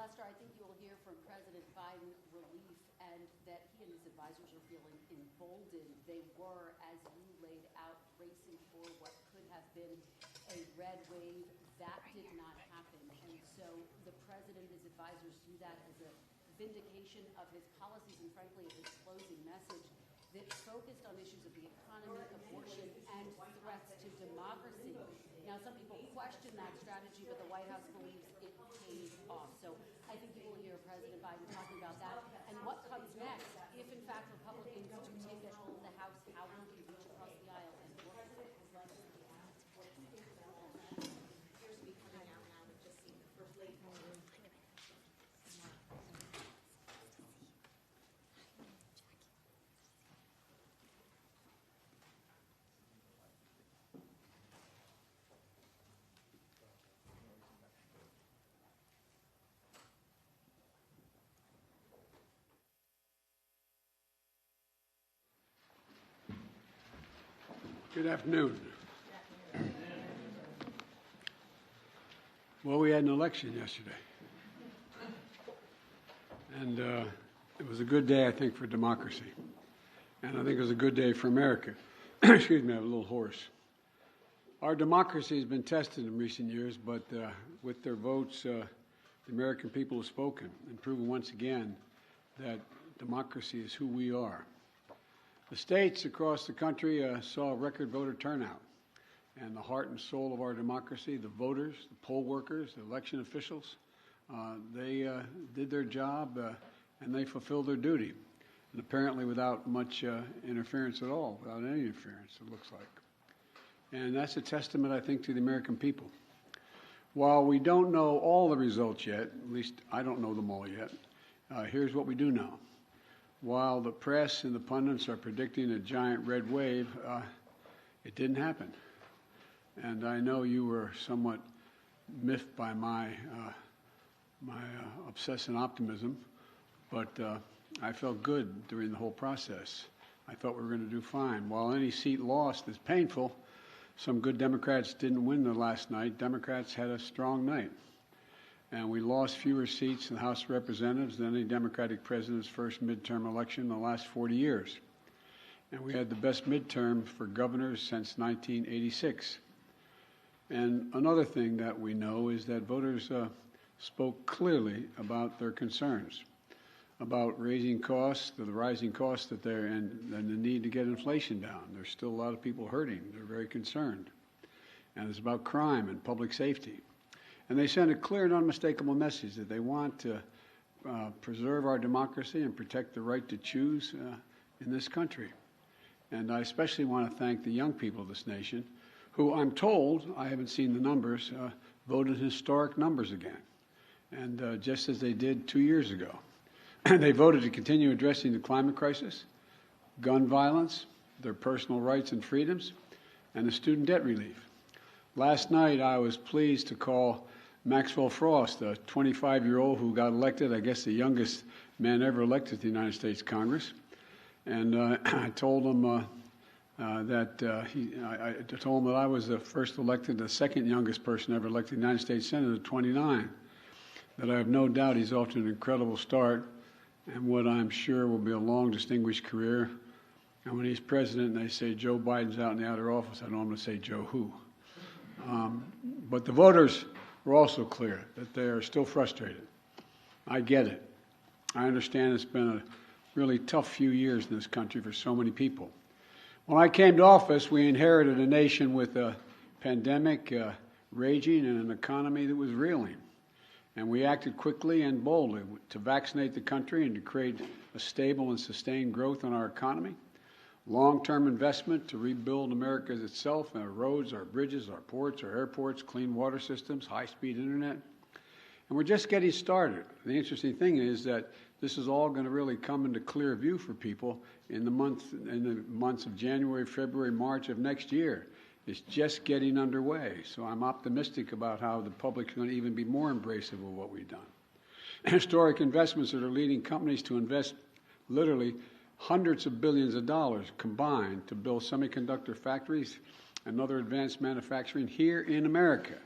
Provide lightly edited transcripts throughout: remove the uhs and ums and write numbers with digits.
Lester, I think you'll hear from President Biden relief and that he and his advisors are feeling emboldened. They were, as you laid out, racing for what could have been a red wave. That did not happen. And so the president, his advisors view that as a vindication of his policies and, frankly, of his closing message that focused on issues of the economy, abortion, and threats to democracy. Now, some people question that strategy, but the White House believes it paid off. So I think you will hear President Biden talking about that. And what comes next, if in fact Republicans do take control of the House, how will he reach across the aisle and work with it? Here's me coming out now with just seeing the first lady. Good afternoon. Well, we had an election yesterday. And it was a good day, I think, for democracy. And I think it was a good day for America. Excuse me, I'm a little hoarse. Our democracy has been tested in recent years, but with their votes, the American people have spoken and proven once again that democracy is who we are. The states across the country saw a record voter turnout, and the heart and soul of our democracy, the voters, the poll workers, the election officials, they did their job and they fulfilled their duty, and apparently without much interference at all, without any interference, it looks like. And that's a testament, I think, to the American people. While we don't know all the results yet, at least I don't know them all yet, here's what we do know. While the press and the pundits are predicting a giant red wave, it didn't happen. And I know you were somewhat miffed by my obsessive optimism, but I felt good during the whole process. I thought we were going to do fine. While any seat lost is painful, some good Democrats didn't win the last night. Democrats had a strong night. And we lost fewer seats in the House of Representatives than any Democratic president's first midterm election in the last 40 years. And we had the best midterm for governors since 1986. And another thing that we know is that voters spoke clearly about their concerns, about raising costs, the rising costs that they're in, and the need to get inflation down. There's still a lot of people hurting. They're very concerned. And it's about crime and public safety. And they sent a clear and unmistakable message that they want to preserve our democracy and protect the right to choose in this country. And I especially want to thank the young people of this nation who, I'm told, I haven't seen the numbers, voted historic numbers again. And just as they did 2 years ago. They voted to continue addressing the climate crisis, gun violence, their personal rights and freedoms, and the student debt relief. Last night, I was pleased to call Maxwell Frost, a 25-year-old who got elected, I guess the youngest man ever elected to the United States Congress. And I told him I told him that I was the first elected, the second youngest person ever elected to the United States Senate at 29. That I have no doubt he's off to an incredible start and what I'm sure will be a long, distinguished career. And when he's president and they say Joe Biden's out in the outer office, I know I'm going to say Joe who. But the voters were also clear that they are still frustrated. I get it. I understand it's been a really tough few years in this country for so many people. When I came to office, we inherited a nation with a pandemic raging and an economy that was reeling. And we acted quickly and boldly to vaccinate the country and to create a stable and sustained growth in our economy. Long-term investment to rebuild America itself, our roads, our bridges, our ports, our airports, clean water systems, high-speed internet. And we're just getting started. The interesting thing is that this is all going to really come into clear view for people in the months of January, February, March of next year. It's just getting underway. So I'm optimistic about how the public's going to even be more embracive of what we've done. Historic investments that are leading companies to invest literally hundreds of billions of dollars combined to build semiconductor factories and other advanced manufacturing here in America.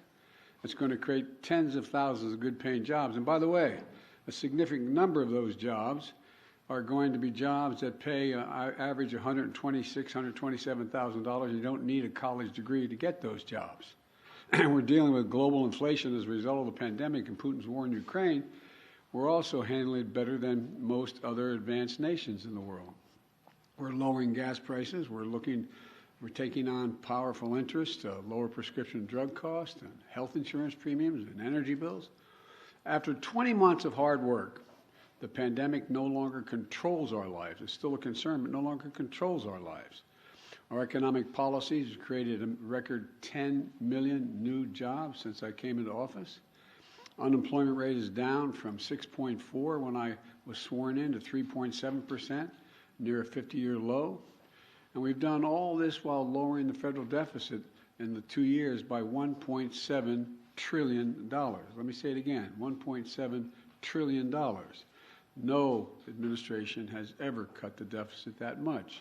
It's going to create tens of thousands of good-paying jobs. And by the way, a significant number of those jobs are going to be jobs that pay average $126,000, $127,000. You don't need a college degree to get those jobs. And we're dealing with global inflation as a result of the pandemic and Putin's war in Ukraine. We're also handling it better than most other advanced nations in the world. We're lowering gas prices. We're taking on powerful interest, lower prescription drug costs, and health insurance premiums, and energy bills. After 20 months of hard work, the pandemic no longer controls our lives. It's still a concern, but no longer controls our lives. Our economic policies have created a record 10 million new jobs since I came into office. Unemployment rate is down from 6.4 when I was sworn in to 3.7%, near a 50-year low. And we've done all this while lowering the federal deficit in the 2 years by $1.7 trillion. Let me say it again, $1.7 trillion. No administration has ever cut the deficit that much.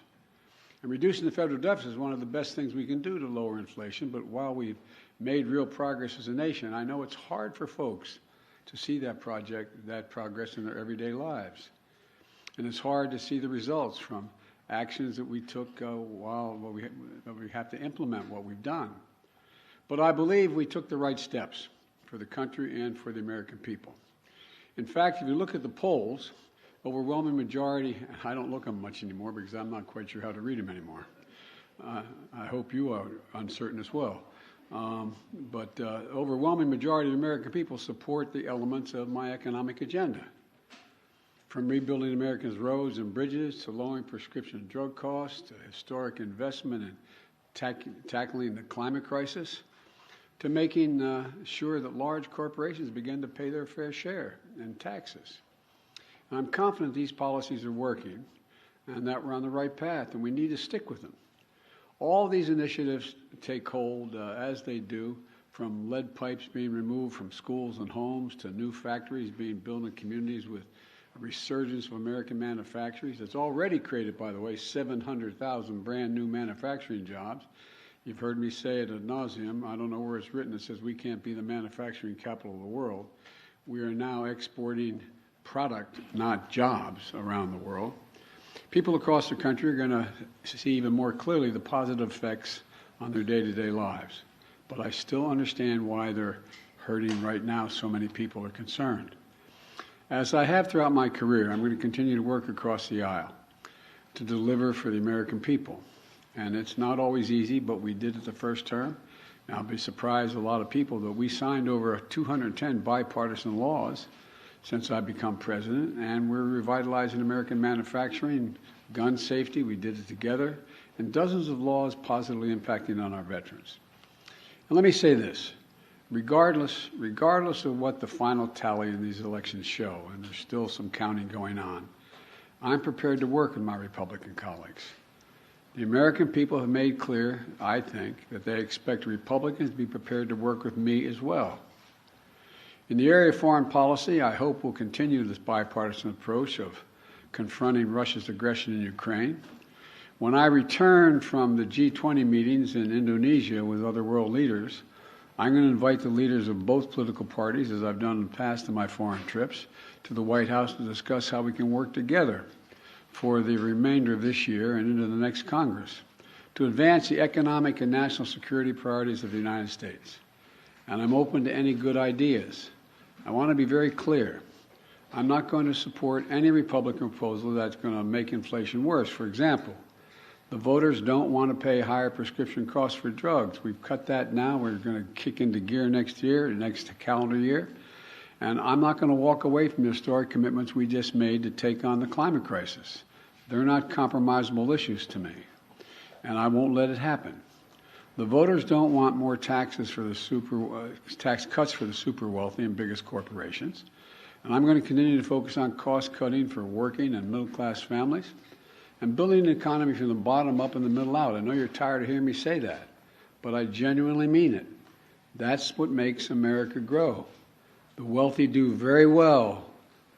And reducing the federal deficit is one of the best things we can do to lower inflation, but while we've made real progress as a nation, I know it's hard for folks to see that progress in their everyday lives. And it's hard to see the results from actions that we took while we have to implement what we've done. But I believe we took the right steps for the country and for the American people. In fact, if you look at the polls, overwhelming majority, I don't look at them much anymore because I'm not quite sure how to read them anymore. I hope you are uncertain as well. But overwhelming majority of American people support the elements of my economic agenda. From rebuilding America's roads and bridges to lowering prescription drug costs to historic investment in tackling the climate crisis to making sure that large corporations begin to pay their fair share in taxes. And I'm confident these policies are working and that we're on the right path, and we need to stick with them. All these initiatives take hold as they do, from lead pipes being removed from schools and homes to new factories being built in communities with a resurgence of American manufacturers. It's already created, by the way, 700,000 brand new manufacturing jobs. You've heard me say it ad nauseum. I don't know where it's written. It says we can't be the manufacturing capital of the world. We are now exporting product, not jobs, around the world. People across the country are going to see even more clearly the positive effects on their day-to-day lives. But I still understand why they're hurting right now. So many people are concerned. As I have throughout my career, I'm going to continue to work across the aisle to deliver for the American people. And it's not always easy, but we did it the first term. Now, I'll be surprised a lot of people that we signed over 210 bipartisan laws since I've become president, and we're revitalizing American manufacturing, gun safety, we did it together, and dozens of laws positively impacting on our veterans. And let me say this, regardless of what the final tally in these elections show, and there's still some counting going on, I'm prepared to work with my Republican colleagues. The American people have made clear, I think, that they expect Republicans to be prepared to work with me as well. In the area of foreign policy, I hope we'll continue this bipartisan approach of confronting Russia's aggression in Ukraine. When I return from the G20 meetings in Indonesia with other world leaders, I'm going to invite the leaders of both political parties, as I've done in the past in my foreign trips, to the White House to discuss how we can work together for the remainder of this year and into the next Congress to advance the economic and national security priorities of the United States. And I'm open to any good ideas. I want to be very clear. I'm not going to support any Republican proposal that's going to make inflation worse. For example, the voters don't want to pay higher prescription costs for drugs. We've cut that now. We're going to kick into gear next year, next calendar year. And I'm not going to walk away from the historic commitments we just made to take on the climate crisis. They're not compromisable issues to me, and I won't let it happen. The voters don't want more taxes for the tax cuts for the super wealthy and biggest corporations. And I'm going to continue to focus on cost cutting for working and middle class families and building an economy from the bottom up and the middle out. I know you're tired of hearing me say that, but I genuinely mean it. That's what makes America grow. The wealthy do very well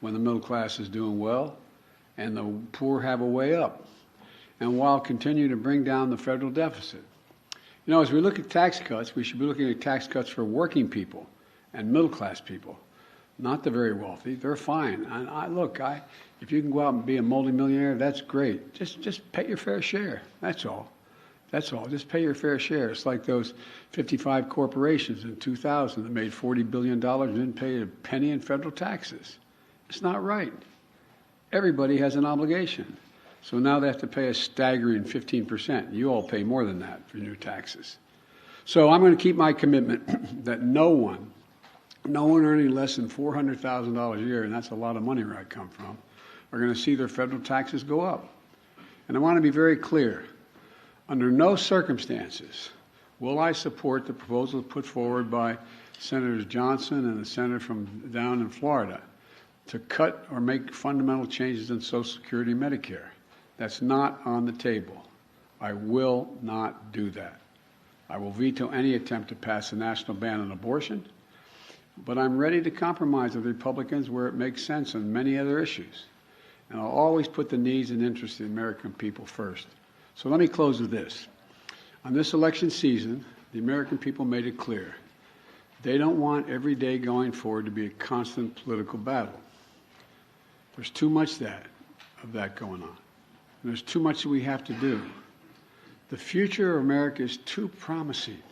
when the middle class is doing well, and the poor have a way up, and while continuing to bring down the federal deficit. You know, as we look at tax cuts, we should be looking at tax cuts for working people, and middle-class people, not the very wealthy. They're fine. And if you can go out and be a multimillionaire, that's great. Just pay your fair share. That's all. That's all. Just pay your fair share. It's like those 55 corporations in 2000 that made $40 billion and didn't pay a penny in federal taxes. It's not right. Everybody has an obligation. So now they have to pay a staggering 15%. You all pay more than that for new taxes. So I'm going to keep my commitment that no one earning less than $400,000 a year, and that's a lot of money where I come from, are going to see their federal taxes go up. And I want to be very clear. Under no circumstances will I support the proposal put forward by Senators Johnson and the senator from down in Florida to cut or make fundamental changes in Social Security and Medicare. That's not on the table. I will not do that. I will veto any attempt to pass a national ban on abortion, but I'm ready to compromise with Republicans where it makes sense on many other issues. And I'll always put the needs and interests of the American people first. So let me close with this. On this election season, the American people made it clear. They don't want every day going forward to be a constant political battle. There's too much of that going on. And there's too much that we have to do. The future of America is too promising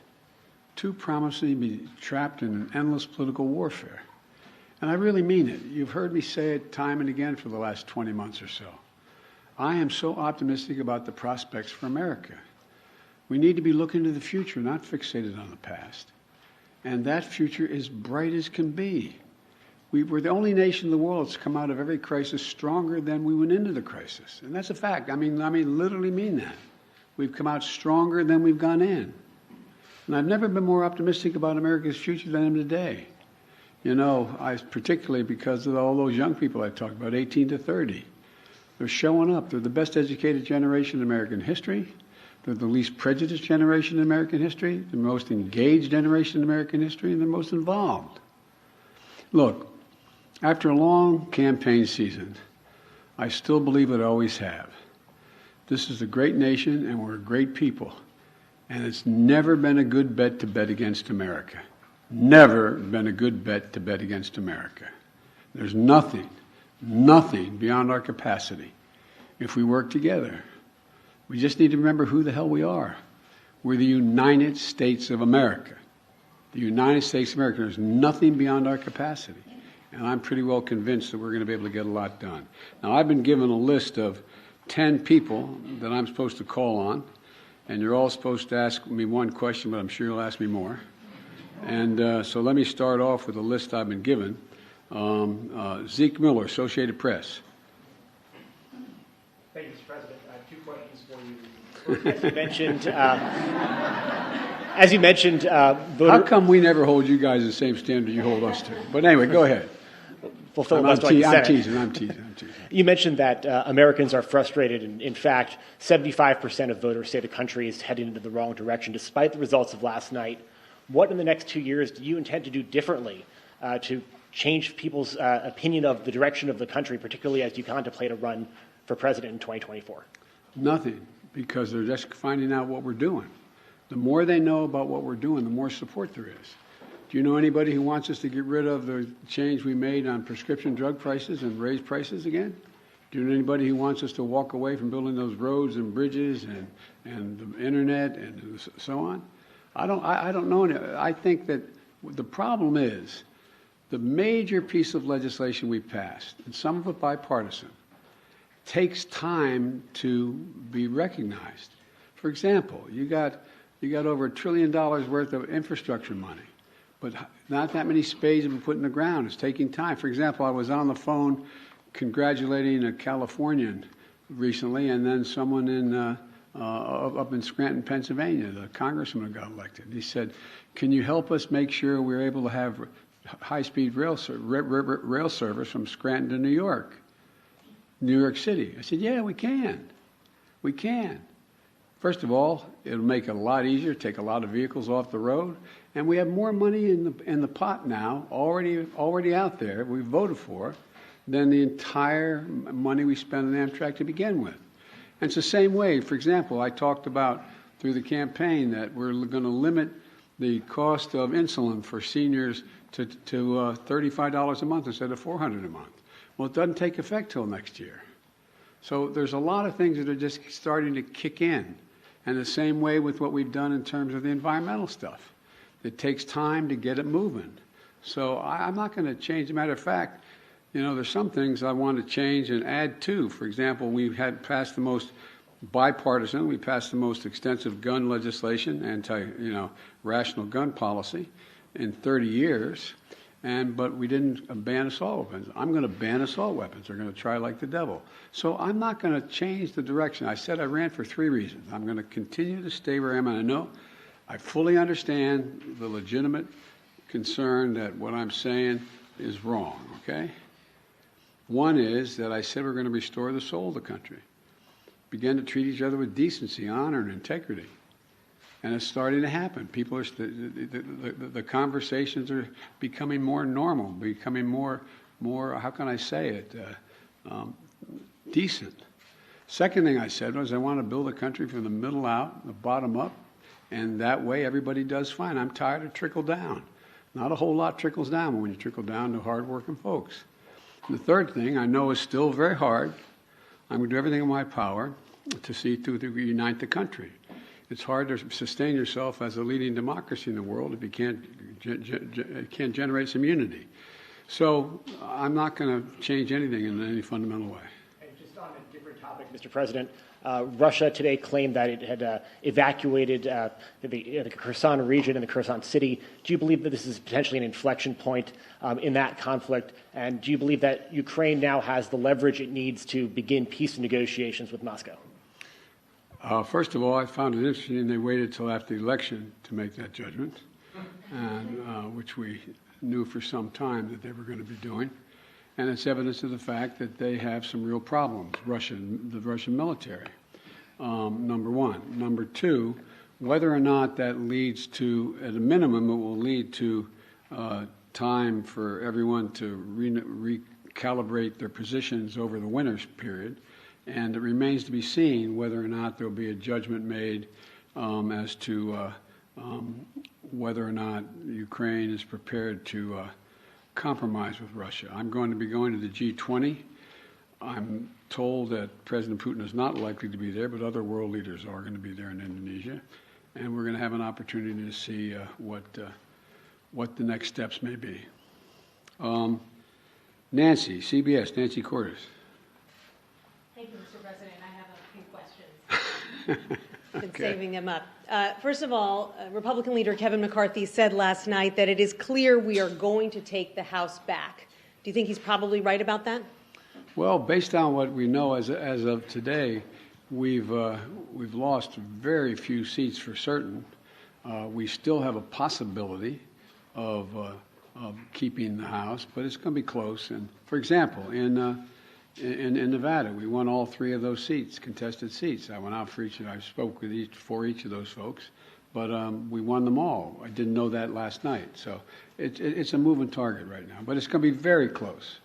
to be trapped in an endless political warfare. And I really mean it. You've heard me say it time and again for the last 20 months or so. I am so optimistic about the prospects for America. We need to be looking to the future, not fixated on the past. And that future is bright as can be. We're the only nation in the world that's come out of every crisis stronger than we went into the crisis. And that's a fact. I mean, literally mean that. We've come out stronger than we've gone in. And I've never been more optimistic about America's future than I am today. You know, particularly because of all those young people I talked about, 18 to 30. They're showing up. They're the best educated generation in American history. They're the least prejudiced generation in American history, the most engaged generation in American history, and the most involved. Look, after a long campaign season, I still believe what I always have. This is a great nation, and we're a great people. And it's never been a good bet to bet against America. Never been a good bet to bet against America. There's nothing beyond our capacity if we work together. We just need to remember who the hell we are. We're the United States of America. The United States of America. There's nothing beyond our capacity. And I'm pretty well convinced that we're going to be able to get a lot done. Now, I've been given a list of 10 people that I'm supposed to call on, and you're all supposed to ask me one question, but I'm sure you'll ask me more. And so let me start off with a list I've been given. Zeke Miller, Associated Press. Thank you, Mr. President. I have 2 questions for you. First, as you mentioned, How come we never hold you guys the same standard you hold us to? But anyway, go ahead. I'm teasing. You mentioned that Americans are frustrated, and in fact, 75% of voters say the country is heading into the wrong direction, despite the results of last night. What in the next 2 years do you intend to do differently to change people's opinion of the direction of the country, particularly as you contemplate a run for president in 2024? Nothing, because they're just finding out what we're doing. The more they know about what we're doing, the more support there is. Do you know anybody who wants us to get rid of the change we made on prescription drug prices and raise prices again? Do you know anybody who wants us to walk away from building those roads and bridges and the internet and so on? I don't know. I think that the problem is the major piece of legislation we passed, and some of it bipartisan, takes time to be recognized. For example, you got over $1 trillion worth of infrastructure money, but not that many spades have been put in the ground. It's taking time. For example, I was on the phone congratulating a Californian recently, and then someone up in Scranton, Pennsylvania, the congressman who got elected. He said, "Can you help us make sure we're able to have high-speed rail service from Scranton to New York City?" I said, "Yeah, we can. We can. First of all, it'll make it a lot easier, take a lot of vehicles off the road, and we have more money in the pot now, already out there, we voted for, than the entire money we spent on Amtrak to begin with." And it's the same way. For example, I talked about through the campaign that we're going to limit the cost of insulin for seniors to $35 a month instead of $400 a month. Well, it doesn't take effect till next year. So there's a lot of things that are just starting to kick in. And the same way with what we've done in terms of the environmental stuff. It takes time to get it moving. So I'm not going to change. As a matter of fact, you know, there's some things I want to change and add to. For example, we've had passed the most bipartisan, we passed the most extensive gun legislation, rational gun policy in 30 years. But we didn't ban assault weapons. I'm going to ban assault weapons. They're going to try like the devil. So I'm not going to change the direction. I said I ran for 3 reasons. I'm going to continue to stay where I am. And I know I fully understand the legitimate concern that what I'm saying is wrong, okay? One is that I said we're going to restore the soul of the country, begin to treat each other with decency, honor, and integrity. And it's starting to happen. People are the conversations are becoming more normal, becoming more. How can I say it? Decent. Second thing I said was I want to build a country from the middle out, the bottom up, and that way everybody does fine. I'm tired of trickle down. Not a whole lot trickles down when you trickle down to hardworking folks. And the third thing I know is still very hard. I'm going to do everything in my power to see to unite the country. It's hard to sustain yourself as a leading democracy in the world if you can't generate some unity. So I'm not going to change anything in any fundamental way. And just on a different topic, Mr. President, Russia today claimed that it had evacuated the Kherson region and the Kherson city. Do you believe that this is potentially an inflection point in that conflict? And do you believe that Ukraine now has the leverage it needs to begin peace negotiations with Moscow? First of all, I found it interesting they waited till after the election to make that judgment, and which we knew for some time that they were going to be doing. And it's evidence of the fact that they have some real problems, the Russian military, number one. Number two, whether or not that leads to, at a minimum, it will lead to time for everyone to recalibrate their positions over the winter's period. And it remains to be seen whether or not there will be a judgment made as to whether or not Ukraine is prepared to compromise with Russia. I'm going to be going to the G20. I'm told that President Putin is not likely to be there, but other world leaders are going to be there in Indonesia. And we're going to have an opportunity to see what the next steps may be. Nancy, CBS, Nancy Cordes. Thank you, Mr. President. I have a few questions. Been saving them up. First of all, Republican leader Kevin McCarthy said last night that it is clear we are going to take the House back. Do you think he's probably right about that? Well, based on what we know as of today, we've lost very few seats for certain. We still have a possibility of keeping the House, but it's going to be close. And for example, in Nevada, we won all 3 of those seats, contested seats. I went out for each, and I spoke with for each of those folks, but we won them all. I didn't know that last night, so it's a moving target right now, but it's going to be very close.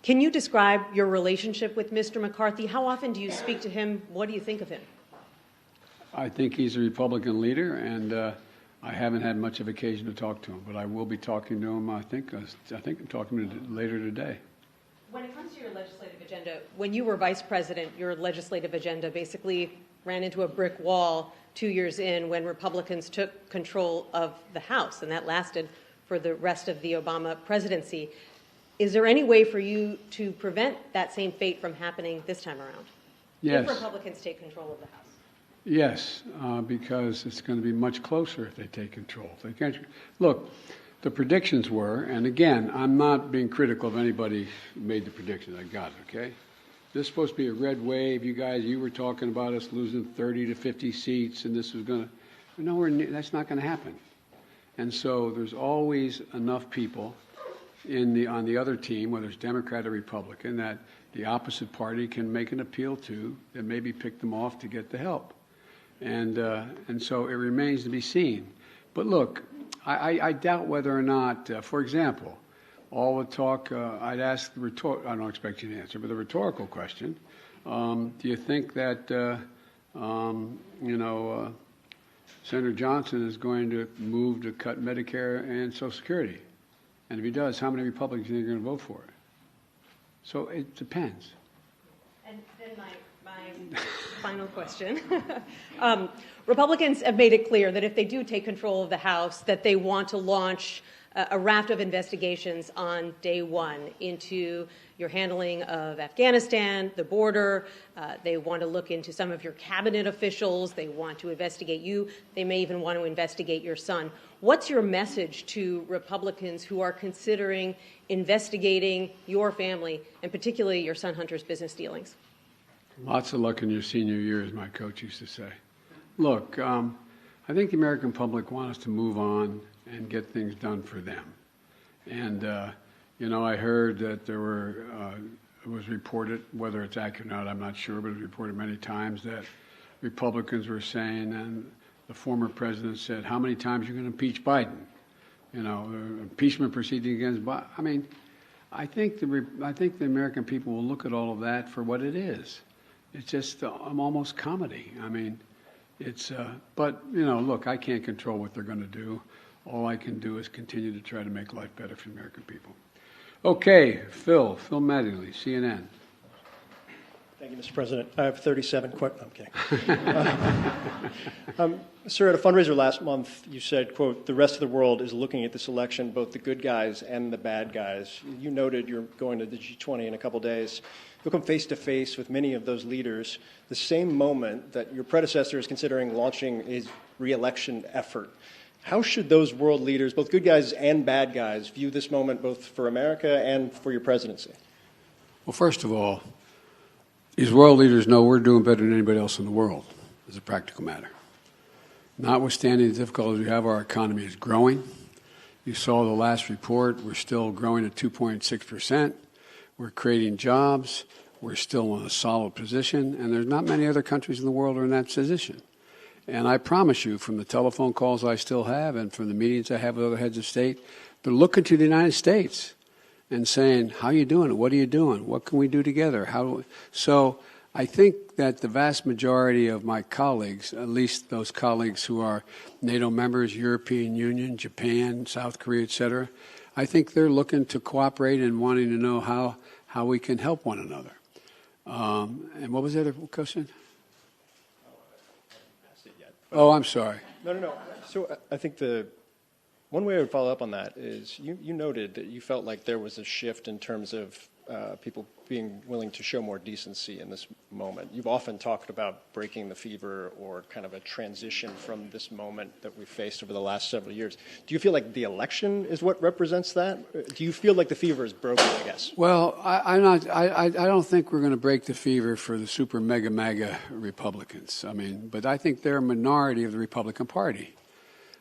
Can you describe your relationship with Mr. McCarthy? How often do you speak to him? What do you think of him? I think he's a Republican leader, and I haven't had much of occasion to talk to him, but I will be talking to him. I think I'm talking to him later today. When it comes to your legislative agenda, when you were vice president, your legislative agenda basically ran into a brick wall 2 years in when Republicans took control of the House, and that lasted for the rest of the Obama presidency. Is there any way for you to prevent that same fate from happening this time around? Yes. If Republicans take control of the House? Yes, because it's going to be much closer if they take control. They can't, look, the predictions were, and again, I'm not being critical of anybody who made the predictions. I got it, okay? This is supposed to be a red wave. You were talking about us losing 30 to 50 seats, and this was going to, nowhere near, that's not going to happen. And so there's always enough people on the other team, whether it's Democrat or Republican, that the opposite party can make an appeal to and maybe pick them off to get the help. And so it remains to be seen. But look, I doubt whether or not, for example, all the talk, I'd ask I don't expect you to answer, but the rhetorical question, do you think that, Senator Johnson is going to move to cut Medicare and Social Security. And if he does, how many Republicans do you think are going to vote for it? So it depends. And then my final question. Republicans have made it clear that if they do take control of the House, that they want to launch a raft of investigations on day one into your handling of Afghanistan, the border. They want to look into some of your cabinet officials. They want to investigate you. They may even want to investigate your son. What's your message to Republicans who are considering investigating your family, and particularly your son Hunter's business dealings? Lots of luck in your senior year, as my coach used to say. Look, I think the American public want us to move on and get things done for them. And, I heard that there were, it was reported, whether it's accurate or not, I'm not sure, but it was reported many times that Republicans were saying, and the former president said, how many times are you going to impeach Biden? Impeachment proceeding against Biden. I mean, I think the American people will look at all of that for what it is. It's just almost comedy. I mean, but look, I can't control what they're going to do. All I can do is continue to try to make life better for the American people. Okay, Phil Mattingly, CNN. Thank you, Mr. President. I have 37 questions. I'm kidding. Sir, at a fundraiser last month, you said, quote, the rest of the world is looking at this election, both the good guys and the bad guys. You noted you're going to the G20 in a couple days. You'll come face to face with many of those leaders the same moment that your predecessor is considering launching his re-election effort. How should those world leaders, both good guys and bad guys, view this moment both for America and for your presidency? Well, first of all, these world leaders know we're doing better than anybody else in the world, as a practical matter. Notwithstanding the difficulties we have, our economy is growing. You saw the last report. We're still growing at 2.6%. We're creating jobs. We're still in a solid position. And there's not many other countries in the world that are in that position. And I promise you, from the telephone calls I still have and from the meetings I have with other heads of state, they're looking to the United States and saying, how are you doing? What are you doing? What can we do together? So I think that the vast majority of my colleagues, at least those colleagues who are NATO members, European Union, Japan, South Korea, et cetera, I think they're looking to cooperate and wanting to know how we can help one another. And what was the other question? Oh, I'm sorry. No. So I think one way I would follow up on that is you noted that you felt like there was a shift in terms of people being willing to show more decency in this moment. You've often talked about breaking the fever or kind of a transition from this moment that we've faced over the last several years. Do you feel like the election is what represents that? Do you feel like the fever is broken, I guess? Well, I don't think we're going to break the fever for the super mega MAGA Republicans. But I think they're a minority of the Republican Party.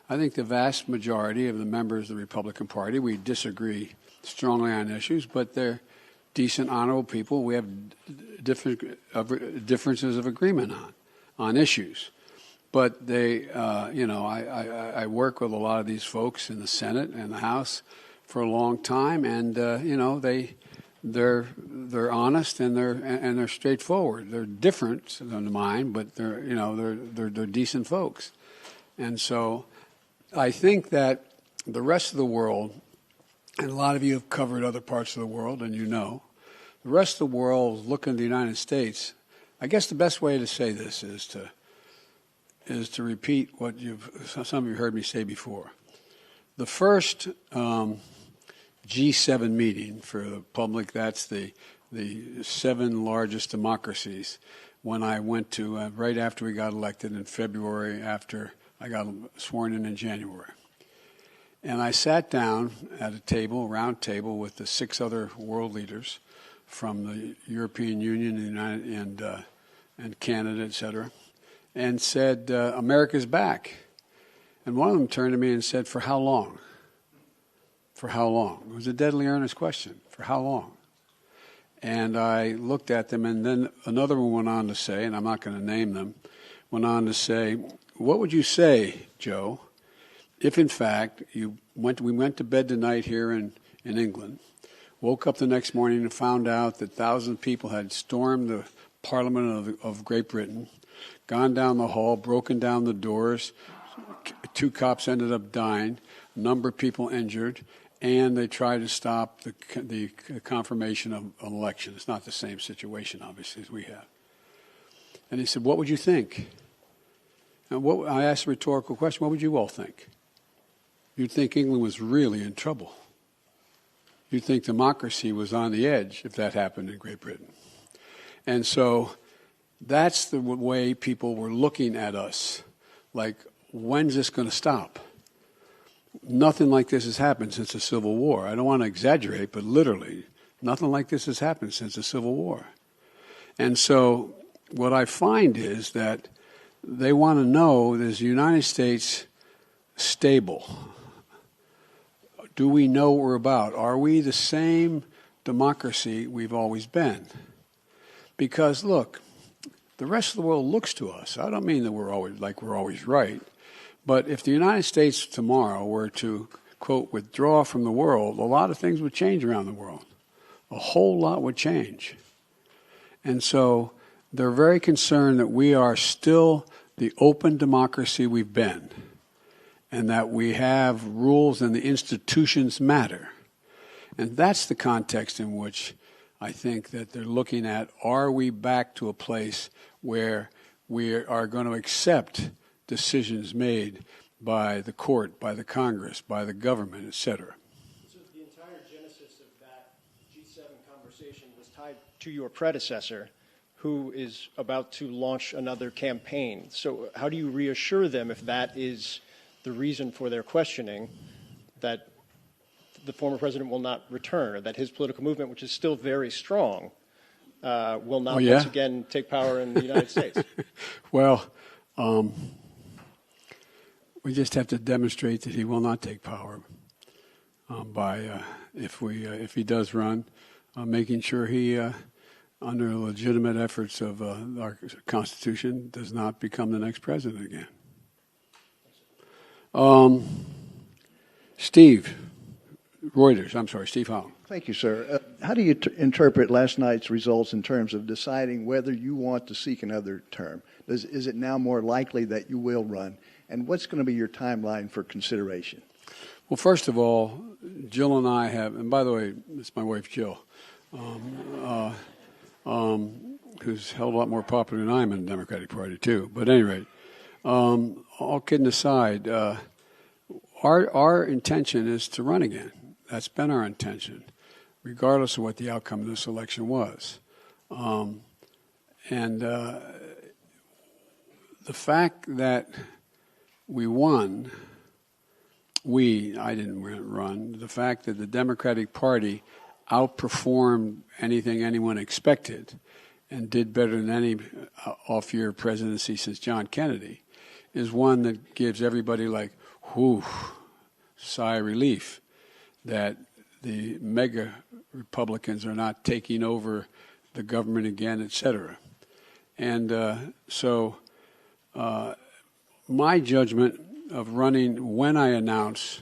I think the vast majority of the members of the Republican Party, we disagree strongly on issues, but they're decent, honorable people. We have differences of agreement on issues. But they, I work with a lot of these folks in the Senate and the House for a long time, and they're honest and they're straightforward. They're different than mine, but they're decent folks. And so I think that the rest of the world, and a lot of you have covered other parts of the world, and the rest of the world is looking at the United States. I guess the best way to say this is to repeat what some of you heard me say before. The first G7 meeting for the public, that's the 7 largest democracies, when I went to right after we got elected in February, after I got sworn in January. And I sat down at a round table with the 6 other world leaders from the European Union and Canada, et cetera, and said, America's back. And one of them turned to me and said, for how long? For how long? It was a deadly earnest question. For how long? And I looked at them, and then another one went on to say, and I'm not going to name them, went on to say, what would you say, Joe, if in fact we went to bed tonight here in England, woke up the next morning and found out that 1,000 people had stormed the Parliament of Great Britain, gone down the hall, broken down the doors, 2 cops ended up dying, a number of people injured, and they tried to stop the confirmation of an election. It's not the same situation, obviously, as we have. And he said, what would you think? And I asked a rhetorical question, what would you all think? You'd think England was really in trouble. You'd think democracy was on the edge if that happened in Great Britain. And so that's the way people were looking at us, like, when's this going to stop? Nothing like this has happened since the Civil War. I don't want to exaggerate, but literally, nothing like this has happened since the Civil War. And so what I find is that they want to know, is the United States stable? Do we know what we're about? Are we the same democracy we've always been? Because, look, the rest of the world looks to us. I don't mean that we're always right. But if the United States tomorrow were to, quote, withdraw from the world, a lot of things would change around the world. A whole lot would change. And so they're very concerned that we are still the open democracy we've been, and that we have rules and the institutions matter. And that's the context in which I think that they're looking at, are we back to a place where we are going to accept decisions made by the court, by the Congress, by the government, et cetera? So the entire genesis of that G7 conversation was tied to your predecessor, who is about to launch another campaign. So how do you reassure them, if that is the reason for their questioning, that the former president will not return, or that his political movement, which is still very strong, will not once again take power in the United States? Well, we just have to demonstrate that he will not take power by, if he does run, making sure he, under legitimate efforts of our Constitution, does not become the next president again. Steve Howell. Thank you, sir. How do you interpret last night's results in terms of deciding whether you want to seek another term? Is it now more likely that you will run? And what's going to be your timeline for consideration? Well, first of all, Jill and I have, and by the way, it's my wife Jill, who's held a lot more popular than I am in the Democratic Party too. But at any rate, all kidding aside, our intention is to run again. That's been our intention, regardless of what the outcome of this election was. The fact that we won, I didn't run, the fact that the Democratic Party outperformed anything anyone expected and did better than any off-year presidency since John Kennedy is one that gives everybody like, whew, sigh of relief that the mega Republicans are not taking over the government again, et cetera. And so my judgment of running, when I announce,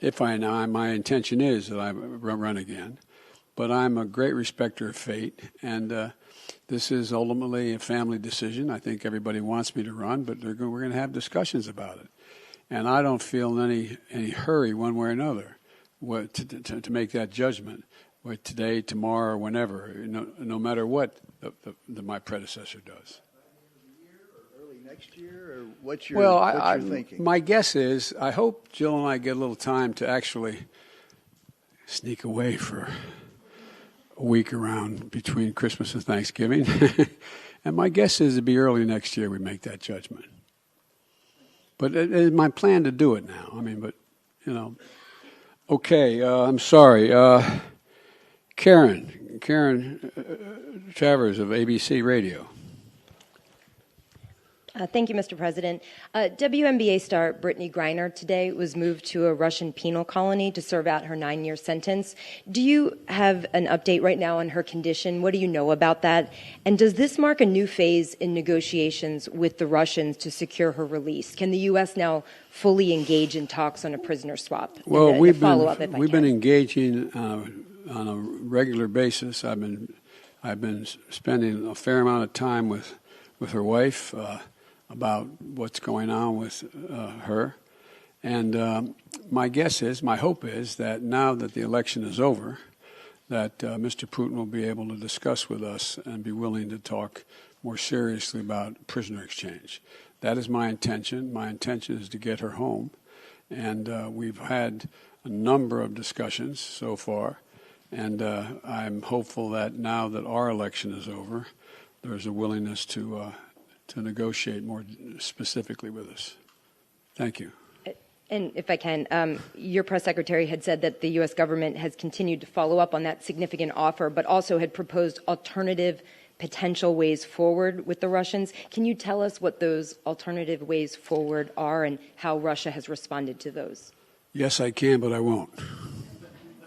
my intention is that I run again, but I'm a great respecter of fate, and this is ultimately a family decision. I think everybody wants me to run, but we're going to have discussions about it. And I don't feel in any hurry one way or another to make that judgment, today, tomorrow, or whenever, no matter what my predecessor does. Early next year, or what's your thinking? My guess is, I hope Jill and I get a little time to actually sneak away for a week around between Christmas and Thanksgiving. And my guess is it'd be early next year we make that judgment. But it's my plan to do it now. Okay, I'm sorry. Karen Travers of ABC Radio. Thank you, Mr. President. WNBA star Brittany Griner today was moved to a Russian penal colony to serve out her 9-year sentence. Do you have an update right now on her condition? What do you know about that? And does this mark a new phase in negotiations with the Russians to secure her release? Can the U.S. now fully engage in talks on a prisoner swap? Well, we've been engaging on a regular basis. I've been spending a fair amount of time with her wife. about what's going on with her. And my guess is, my hope is that now that the election is over, that Mr. Putin will be able to discuss with us and be willing to talk more seriously about prisoner exchange. That is my intention. My intention is to get her home. And we've had a number of discussions so far. And I'm hopeful that now that our election is over, there's a willingness to negotiate more specifically with us. Thank you. And if I can, your press secretary had said that the U.S. government has continued to follow up on that significant offer, but also had proposed alternative potential ways forward with the Russians. Can you tell us what those alternative ways forward are and how Russia has responded to those? Yes, I can, but I won't.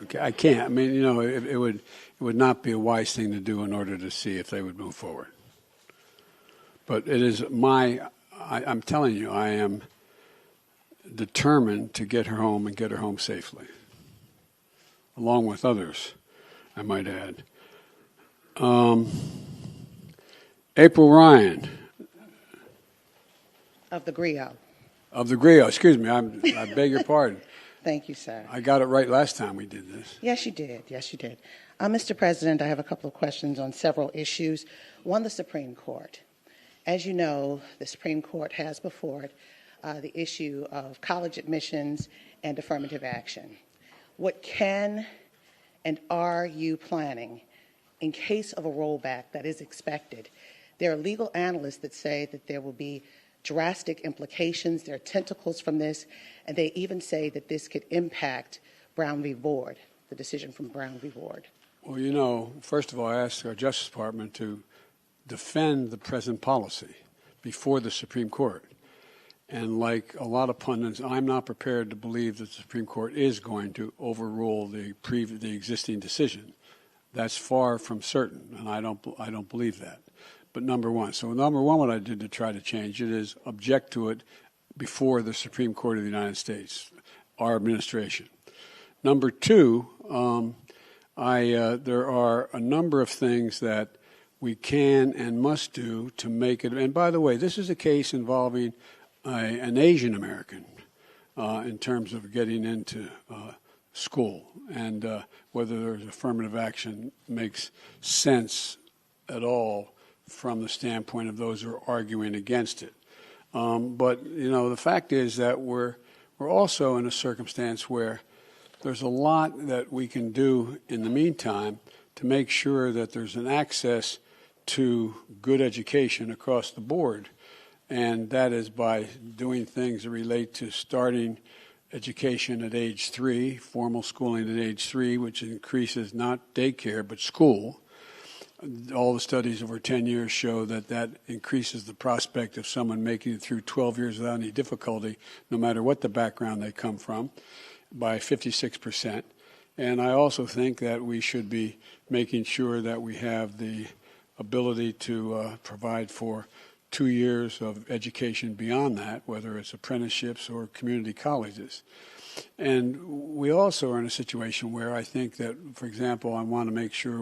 Okay, I can't. I mean, it would not be a wise thing to do in order to see if they would move forward. But it is I'm telling you, I am determined to get her home and get her home safely, along with others, I might add. April Ryan. Of the GRIO. Of the GRIO, excuse me, I beg your pardon. Thank you, sir. I got it right last time we did this. Yes, you did. Yes, you did. Mr. President, I have a couple of questions on several issues. One, the Supreme Court. As you know, the Supreme Court has before it the issue of college admissions and affirmative action. What can and are you planning in case of a rollback that is expected? There are legal analysts that say that there will be drastic implications. There are tentacles from this, and they even say that this could impact Brown v. Board, the decision from Brown v. Board. Well, first of all, I asked our Justice Department to defend the present policy before the Supreme Court. And like a lot of pundits, I'm not prepared to believe that the Supreme Court is going to overrule the existing decision. That's far from certain, and I don't believe that. But number one, what I did to try to change it is object to it before the Supreme Court of the United States, our administration. Number two, there are a number of things that we can and must do to make it. And by the way, this is a case involving an Asian American in terms of getting into school, and whether there's affirmative action makes sense at all from the standpoint of those who are arguing against it. But the fact is that we're also in a circumstance where there's a lot that we can do in the meantime to make sure that there's an access to good education across the board. And that is by doing things that relate to starting education at age 3, formal schooling at age 3, which increases not daycare but school. All the studies over 10 years show that increases the prospect of someone making it through 12 years without any difficulty, no matter what the background they come from, by 56%. And I also think that we should be making sure that we have the ability to provide for 2 years of education beyond that, whether it's apprenticeships or community colleges. And we also are in a situation where I think that, for example, I want to make sure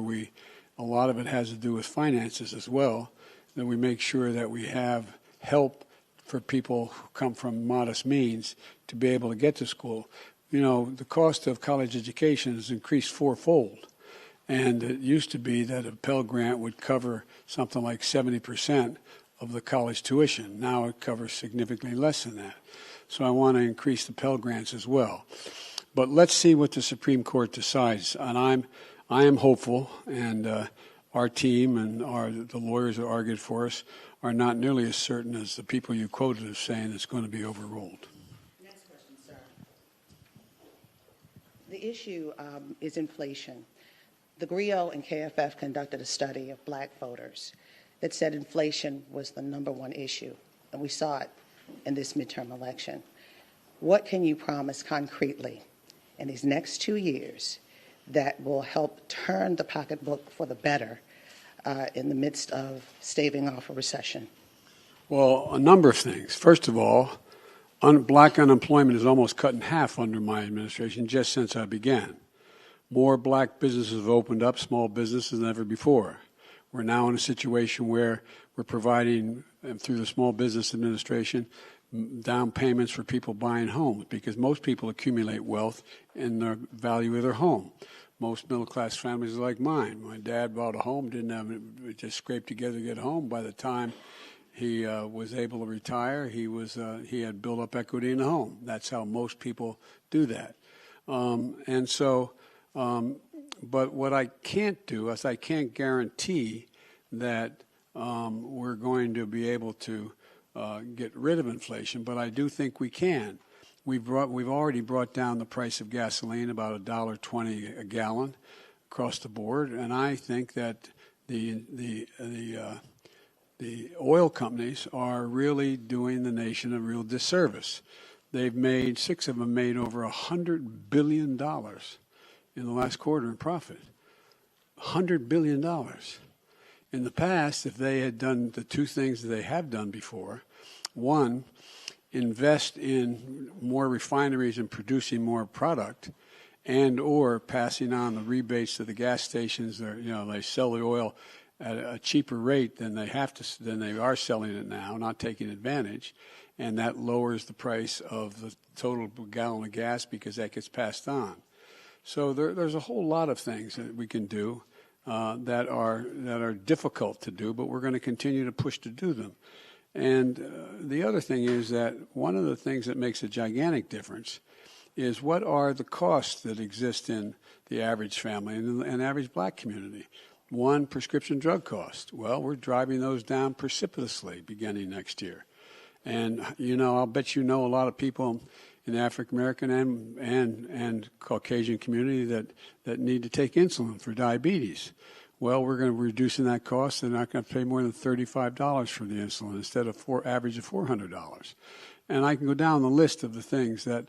a lot of it has to do with finances as well, that we make sure that we have help for people who come from modest means to be able to get to school. The cost of college education has increased fourfold. And it used to be that a Pell Grant would cover something like 70% of the college tuition. Now it covers significantly less than that. So I want to increase the Pell Grants as well. But let's see what the Supreme Court decides. And I am hopeful, and our team and the lawyers that argued for us are not nearly as certain as the people you quoted as saying it's going to be overruled. Next question, sir. The issue is inflation. The GRIO and KFF conducted a study of black voters that said inflation was the number one issue, and we saw it in this midterm election. What can you promise concretely in these next 2 years that will help turn the pocketbook for the better in the midst of staving off a recession? Well, a number of things. First of all, black unemployment is almost cut in half under my administration just since I began. More black businesses have opened up, small businesses, than ever before. We're now in a situation where We're providing, through the Small Business Administration, down payments for people buying homes, because most people accumulate wealth in the value of their home. Most middle-class families are like mine. My dad bought a home, didn't have it, just scraped together to get home. By the time he was able to retire, he had built up equity in the home. That's how most people do that. But what I can't do is I can't guarantee that we're going to be able to get rid of inflation, but I do think we can. We've already brought down the price of gasoline about $1.20 a gallon across the board, and I think that the oil companies are really doing the nation a real disservice. Six of them made over $100 billion in the last quarter in profit. $100 billion. In the past, if they had done the two things that they have done before, one, invest in more refineries and producing more product, and or passing on the rebates to the gas stations. They sell the oil at a cheaper rate than they are selling it now, not taking advantage, and that lowers the price of the total gallon of gas because that gets passed on. So there's a whole lot of things that we can do that are difficult to do, but we're going to continue to push to do them. And the other thing is that one of the things that makes a gigantic difference is what are the costs that exist in the average family and average black community. One, prescription drug cost. Well, we're driving those down precipitously beginning next year. And, I'll bet a lot of people in the African American and Caucasian community that need to take insulin for diabetes. Well, we're going to be reducing that cost. They're not going to pay more than $35 for the insulin instead of average of $400. And I can go down the list of the things that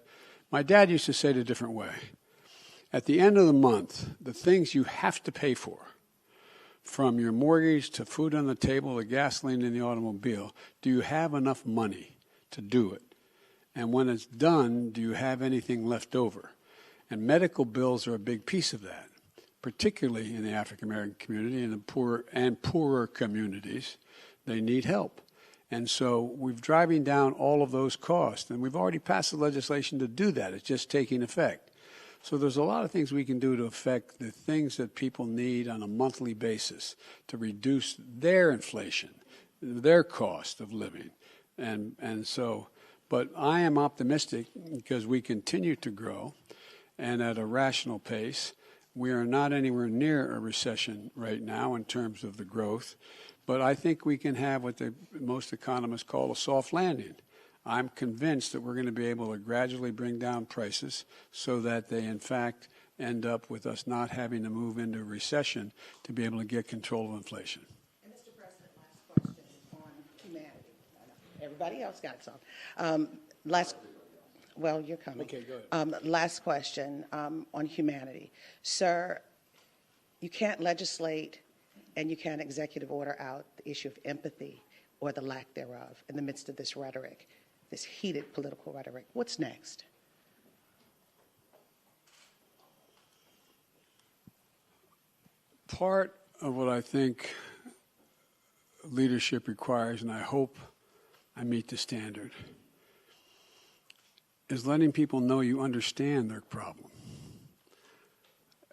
my dad used to say it a different way. At the end of the month, the things you have to pay for, from your mortgage to food on the table to gasoline in the automobile, do you have enough money to do it? And when it's done, do you have anything left over? And medical bills are a big piece of that, particularly in the African American community and the poorer communities. They need help. And so we're driving down all of those costs, and we've already passed the legislation to do that. It's just taking effect. So there's a lot of things we can do to affect the things that people need on a monthly basis to reduce their inflation, their cost of living. But I am optimistic because we continue to grow and at a rational pace. We are not anywhere near a recession right now in terms of the growth, but I think we can have what most economists call a soft landing. I'm convinced that we're going to be able to gradually bring down prices so that they, in fact, end up with us not having to move into a recession to be able to get control of inflation. And Mr. President, last question on humanity. Everybody else got some. Well, you're coming. Okay, go ahead. Last question on humanity. Sir, you can't legislate and you can't executive order out the issue of empathy or the lack thereof in the midst of this rhetoric, this heated political rhetoric. What's next? Part of what I think leadership requires, and I hope I meet the standard, is letting people know you understand their problem.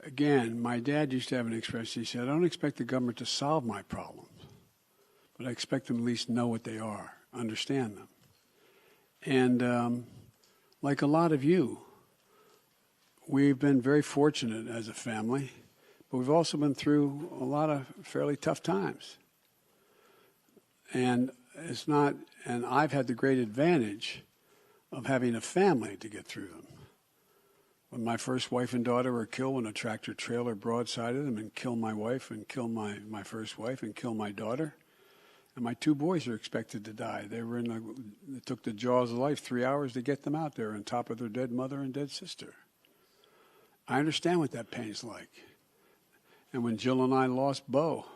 Again, my dad used to have an expression. He said, I don't expect the government to solve my problems, but I expect them to at least know what they are, understand them. And like a lot of you, we've been very fortunate as a family, but we've also been through a lot of fairly tough times. And I've had the great advantage of having a family to get through them. When my first wife and daughter were killed when a tractor trailer broadsided them and killed my wife and killed my first wife and killed my daughter, and my two boys are expected to die. It took the jaws of life 3 hours to get them out there on top of their dead mother and dead sister. I understand what that pain's like. And when Jill and I lost Bo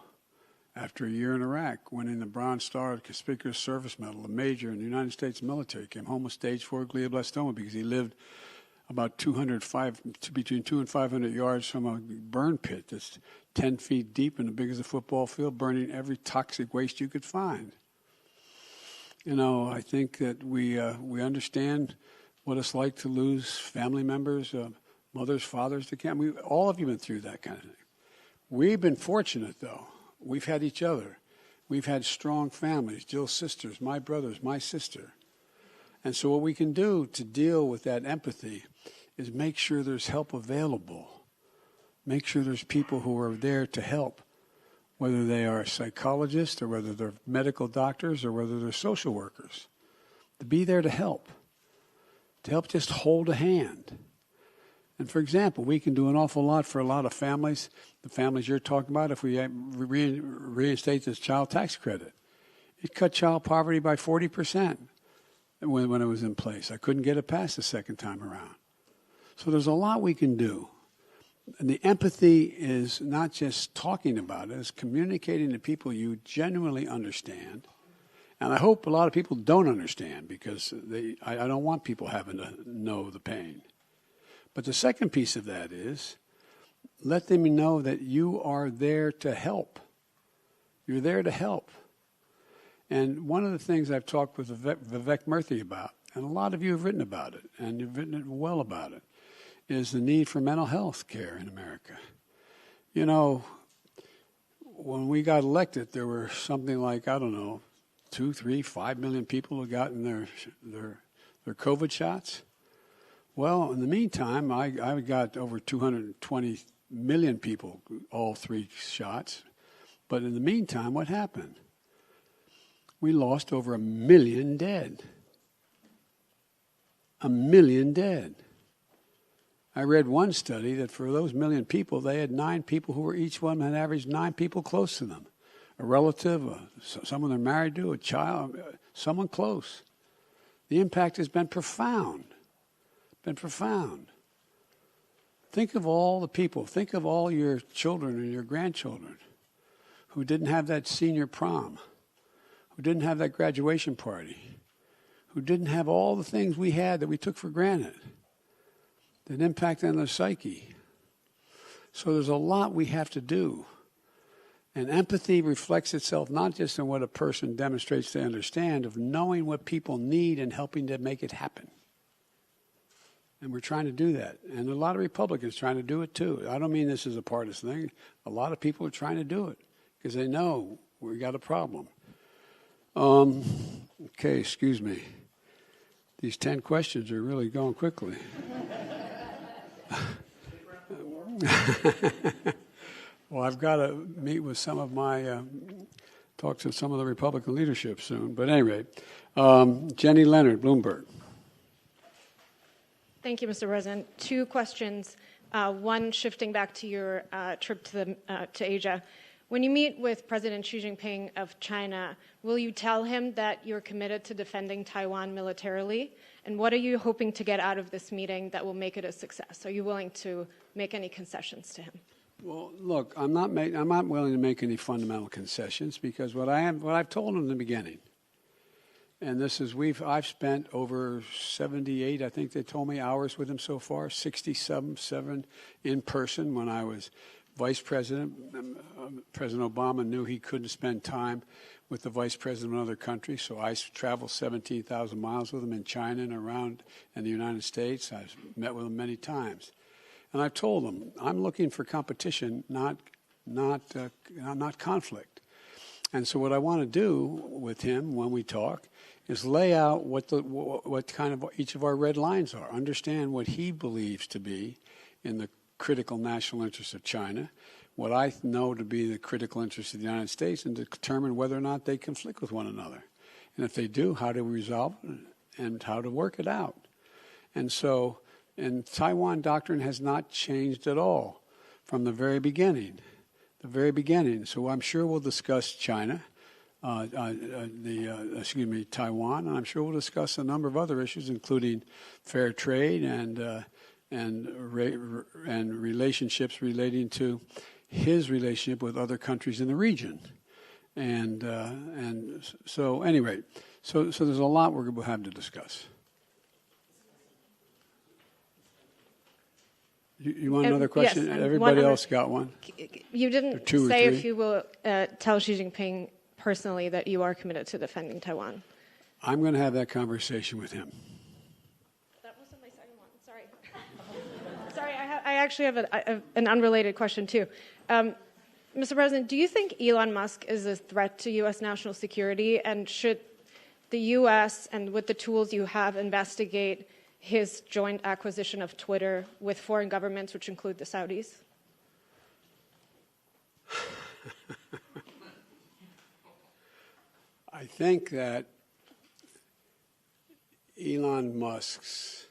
after a year in Iraq, winning the Bronze Star Conspicuous Service Medal, a major in the United States military, came home with stage 4 glioblastoma because he lived about between 200 and 500 yards from a burn pit that's 10 feet deep and as big as a football field, burning every toxic waste you could find. You know, I think that we understand what it's like to lose family members, mothers, fathers to cancer. All of you have been through that kind of thing. We've been fortunate, though. We've had each other. We've had strong families, Jill's sisters, my brothers, my sister. And so what we can do to deal with that empathy is make sure there's help available. Make sure there's people who are there to help, whether they are psychologists or whether they're medical doctors or whether they're social workers, to be there to help just hold a hand. And for example, we can do an awful lot for a lot of families, the families you're talking about, if we reinstate this child tax credit. It cut child poverty by 40%. When it was in place. I couldn't get it passed the second time around. So there's a lot we can do. And the empathy is not just talking about it, it's communicating to people you genuinely understand. And I hope a lot of people don't understand because I don't want people having to know the pain. But the second piece of that is let them know that you are there to help. You're there to help. And one of the things I've talked with Vivek Murthy about, and a lot of you have written about it, and you've written it well about it, is the need for mental health care in America. You know, when we got elected, there were something like, 2, 3, 5 million people who gotten their COVID shots. Well, in the meantime, I got over 220 million people, all 3 shots. But in the meantime, what happened? We lost over 1 million dead. 1 million dead. I read one study that for those 1 million people, they had 9 people who were each one had averaged 9 people close to them. A relative, someone they're married to, a child, someone close. The impact has been profound. Think of all the people, think of all your children and your grandchildren who didn't have that senior prom, who didn't have that graduation party, who didn't have all the things we had that we took for granted, that impact on their psyche. So there's a lot we have to do. And empathy reflects itself not just in what a person demonstrates they understand, of knowing what people need and helping to make it happen. And we're trying to do that. And a lot of Republicans trying to do it too. I don't mean this is a partisan thing. A lot of people are trying to do it because they know we got a problem. Okay, excuse me. These 10 questions are really going quickly. Well, I've got to meet with some of my, talk to some of the Republican leadership soon. But anyway, Jenny Leonard, Bloomberg. Thank you, Mr. President. 2 questions. One, shifting back to your trip to Asia. When you meet with President Xi Jinping of China, will you tell him that you're committed to defending Taiwan militarily? And what are you hoping to get out of this meeting that will make it a success? Are you willing to make any concessions to him? Well, look, I'm not willing to make any fundamental concessions because what I've told him in the beginning, and this is I've spent over 78, I think they told me, hours with him so far, 67 in person when I was vice president. President Obama knew he couldn't spend time with the vice president of another country, so I traveled 17,000 miles with him in China and around in the United States. I've met with him many times. And I've told him, I'm looking for competition, not conflict. And so what I want to do with him when we talk is lay out what kind of each of our red lines are, understand what he believes to be in the critical national interests of China, what I know to be the critical interests of the United States, and to determine whether or not they conflict with one another. And if they do, how to resolve it and how to work it out. And so, and Taiwan doctrine has not changed at all from the very beginning. So I'm sure we'll discuss China, Taiwan, and I'm sure we'll discuss a number of other issues, including fair trade and relationships relating to his relationship with other countries in the region. And so anyway, so there's a lot we'll have to discuss. You want another Yes, question? and Everybody one other- else got one. You Or didn't two or say if three. you will tell Xi Jinping personally that you are committed to defending Taiwan. I'm going to have that conversation with him. That wasn't my second one. Sorry. Sorry, I actually have an unrelated question, too. Mr. President, do you think Elon Musk is a threat to U.S. national security? And should the U.S., and with the tools you have, investigate his joint acquisition of Twitter with foreign governments, which include the Saudis? I think that Elon Musk's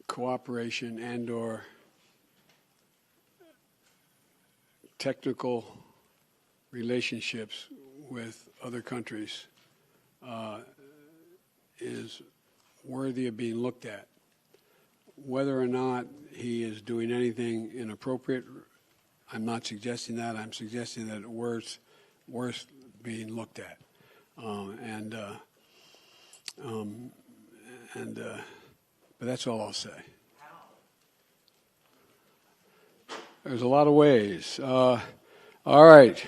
cooperation and/or technical relationships with other countries is worthy of being looked at. Whether or not he is doing anything inappropriate, I'm not suggesting that. I'm suggesting that it's worth being looked at. But that's all I'll say. There's a lot of ways. All right.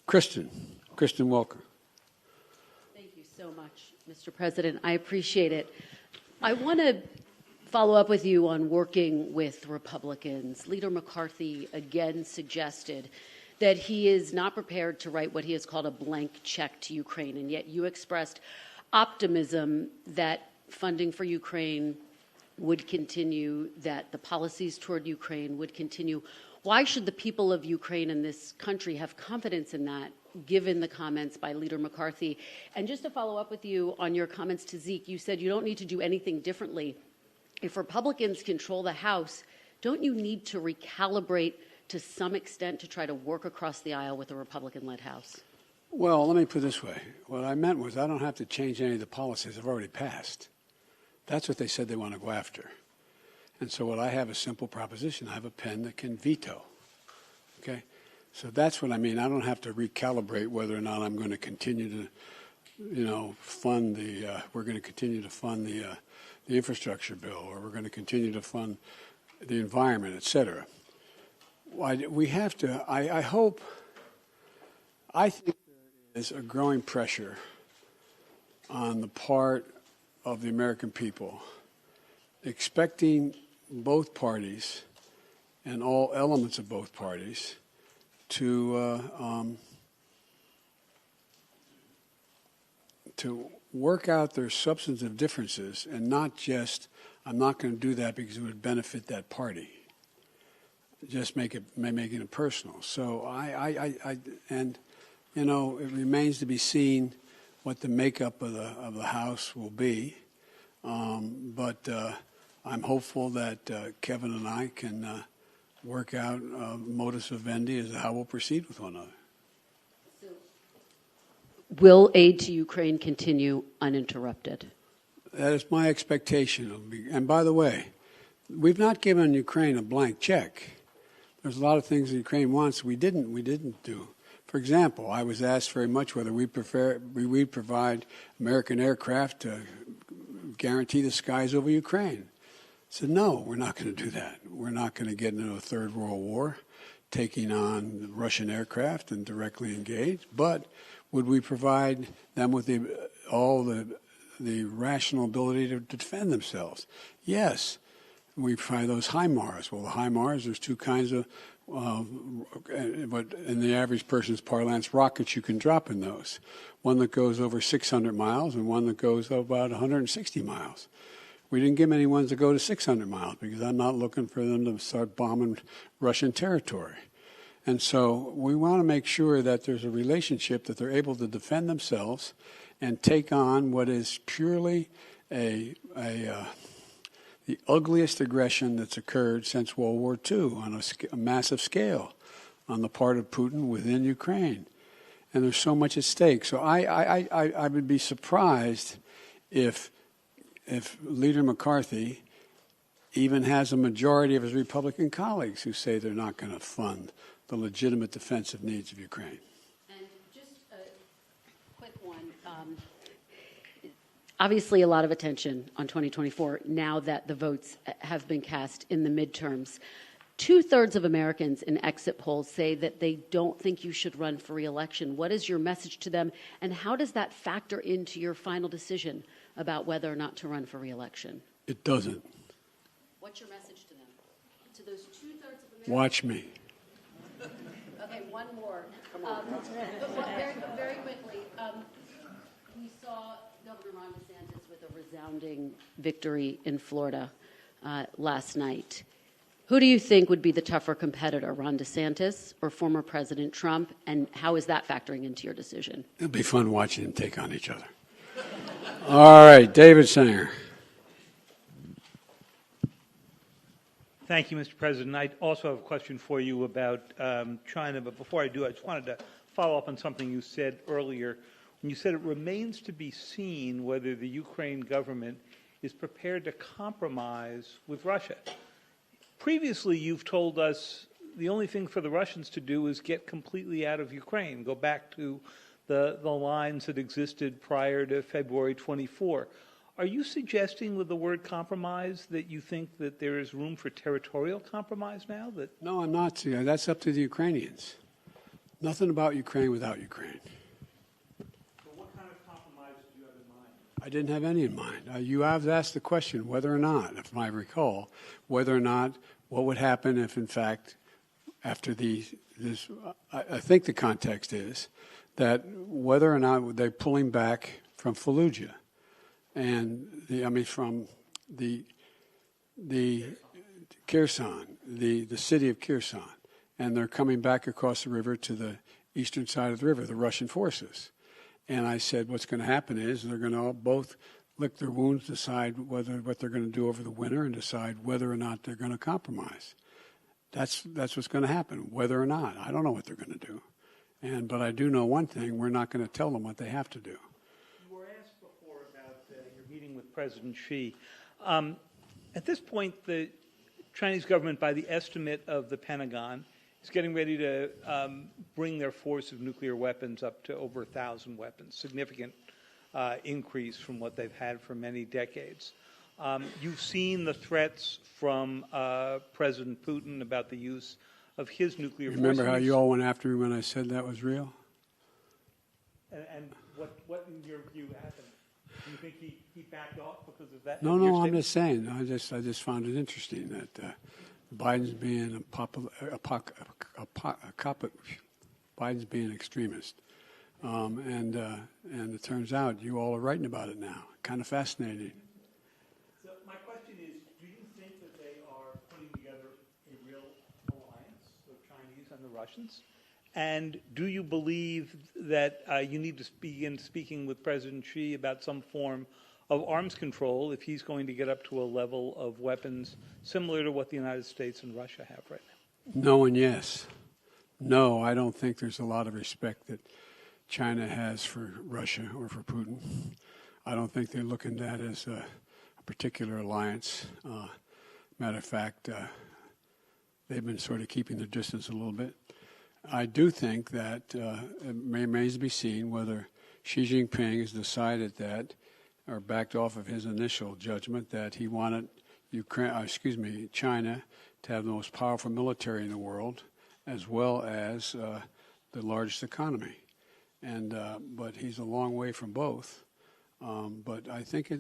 Kristen Welker. Thank you so much, Mr. President. I appreciate it. I want to follow up with you on working with Republicans. Leader McCarthy again suggested that he is not prepared to write what he has called a blank check to Ukraine, and yet you expressed optimism that funding for Ukraine would continue, that the policies toward Ukraine would continue. Why should the people of Ukraine and this country have confidence in that, given the comments by Leader McCarthy? And just to follow up with you on your comments to Zeke, you said you don't need to do anything differently. If Republicans control the House, don't you need to recalibrate to some extent to try to work across the aisle with a Republican-led House? Well, let me put it this way. What I meant was I don't have to change any of the policies I've already passed. That's what they said they want to go after. And so what I have is a simple proposition. I have a pen that can veto. Okay? So that's what I mean. I don't have to recalibrate whether or not I'm going to continue to, fund we're going to continue to fund the infrastructure bill, or we're going to continue to fund the environment, et cetera. We have to, I think there is a growing pressure on the part of the American people, expecting both parties and all elements of both parties to work out their substantive differences, and not just, I'm not going to do that because it would benefit that party. Just making it personal. So it remains to be seen what the makeup of the House will be. But I'm hopeful that Kevin and I can work out a modus vivendi as to how we'll proceed with one another. Will aid to Ukraine continue uninterrupted? That is my expectation. And by the way, we've not given Ukraine a blank check. There's a lot of things that Ukraine wants we didn't do. For example, I was asked very much whether we provide American aircraft to guarantee the skies over Ukraine. I said, no, we're not going to do that. We're not going to get into a third world war taking on Russian aircraft and directly engage. But would we provide them with all the rational ability to defend themselves? Yes. We provide those HIMARS. Well, the HIMARS, there's two kinds of, but in the average person's parlance, rockets you can drop in those. One that goes over 600 miles and one that goes about 160 miles. We didn't give them any ones that go to 600 miles because I'm not looking for them to start bombing Russian territory. And so we want to make sure that there's a relationship that they're able to defend themselves and take on what is purely the ugliest aggression that's occurred since World War II on a massive scale on the part of Putin within Ukraine. And there's so much at stake. So I would be surprised if Leader McCarthy even has a majority of his Republican colleagues who say they're not going to fund the legitimate defensive needs of Ukraine. And just a quick one. obviously a lot of attention on 2024 now that the votes have been cast in the midterms. 2/3 of Americans in exit polls say that they don't think you should run for re-election. What is your message to them, and how does that factor into your final decision about whether or not to run for re-election? It doesn't. What's your message to them? To those 2/3 of Americans? Watch me. Okay, one more. Very quickly, we saw Governor Ron DeSantis with a resounding victory in Florida last night. Who do you think would be the tougher competitor, Ron DeSantis or former President Trump, and how is that factoring into your decision? It'll be fun watching them take on each other. All right, David Sanger. Thank you, Mr. President. I also have a question for you about China, but before I do, I just wanted to follow up on something you said earlier. When you said it remains to be seen whether the Ukraine government is prepared to compromise with Russia. Previously, you've told us the only thing for the Russians to do is get completely out of Ukraine, go back to the lines that existed prior to February 24. Are you suggesting with the word compromise that you think that there is room for territorial compromise now? No, I'm not. That's up to the Ukrainians. Nothing about Ukraine without Ukraine. So what kind of compromise do you have in mind? I didn't have any in mind. You have asked the question whether or not, if I recall, whether or not what would happen if, in fact, after this, I think the context is that whether or not they're pulling back from Fallujah and from the Kherson, the city of Kherson, and they're coming back across the river to the eastern side of the river, the Russian forces. And I said, what's going to happen is they're going to both lick their wounds, decide what they're going to do over the winter, and decide whether or not they're going to compromise. That's what's going to happen, whether or not. I don't know what they're going to do. But I do know one thing, we're not going to tell them what they have to do. You were asked before about your meeting with President Xi. At this point, the Chinese government, by the estimate of the Pentagon, is getting ready to bring their force of nuclear weapons up to over 1,000 weapons, significant increase from what they've had for many decades. You've seen the threats from President Putin about the use of his nuclear force. Remember how you all went after me when I said that was real? And what in your view happened? Do you think he backed off because of that? No, I'm just saying. I just found it interesting that Biden's being Biden's being an extremist, and it turns out you all are writing about it now. Kind of fascinating. So my question is, do you think that they are putting together a real alliance, the Chinese and the Russians? And do you believe that you need to begin speaking with President Xi about some form of arms control if he's going to get up to a level of weapons similar to what the United States and Russia have right now? No and yes. No, I don't think there's a lot of respect that China has for Russia or for Putin. I don't think they're looking at that as a particular alliance. Matter of fact, they've been sort of keeping their distance a little bit. I do think that it remains to be seen whether Xi Jinping has decided that, or backed off of his initial judgment that he wanted China to have the most powerful military in the world, as well as the largest economy. But he's a long way from both. But I think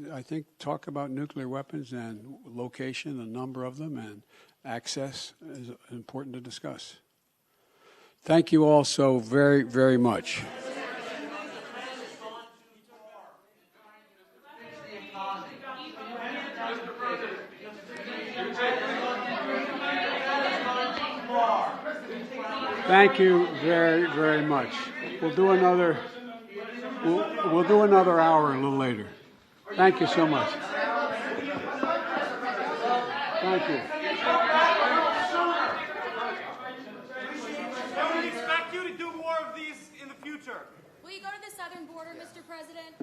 talk about nuclear weapons and location, the number of them, and access is important to discuss. Thank you all so very, very much. Thank you very, very much. We'll do another hour a little later. Thank you so much. Thank you. We expect you to do more of these in the future. Will you go to the southern border, Mr. President?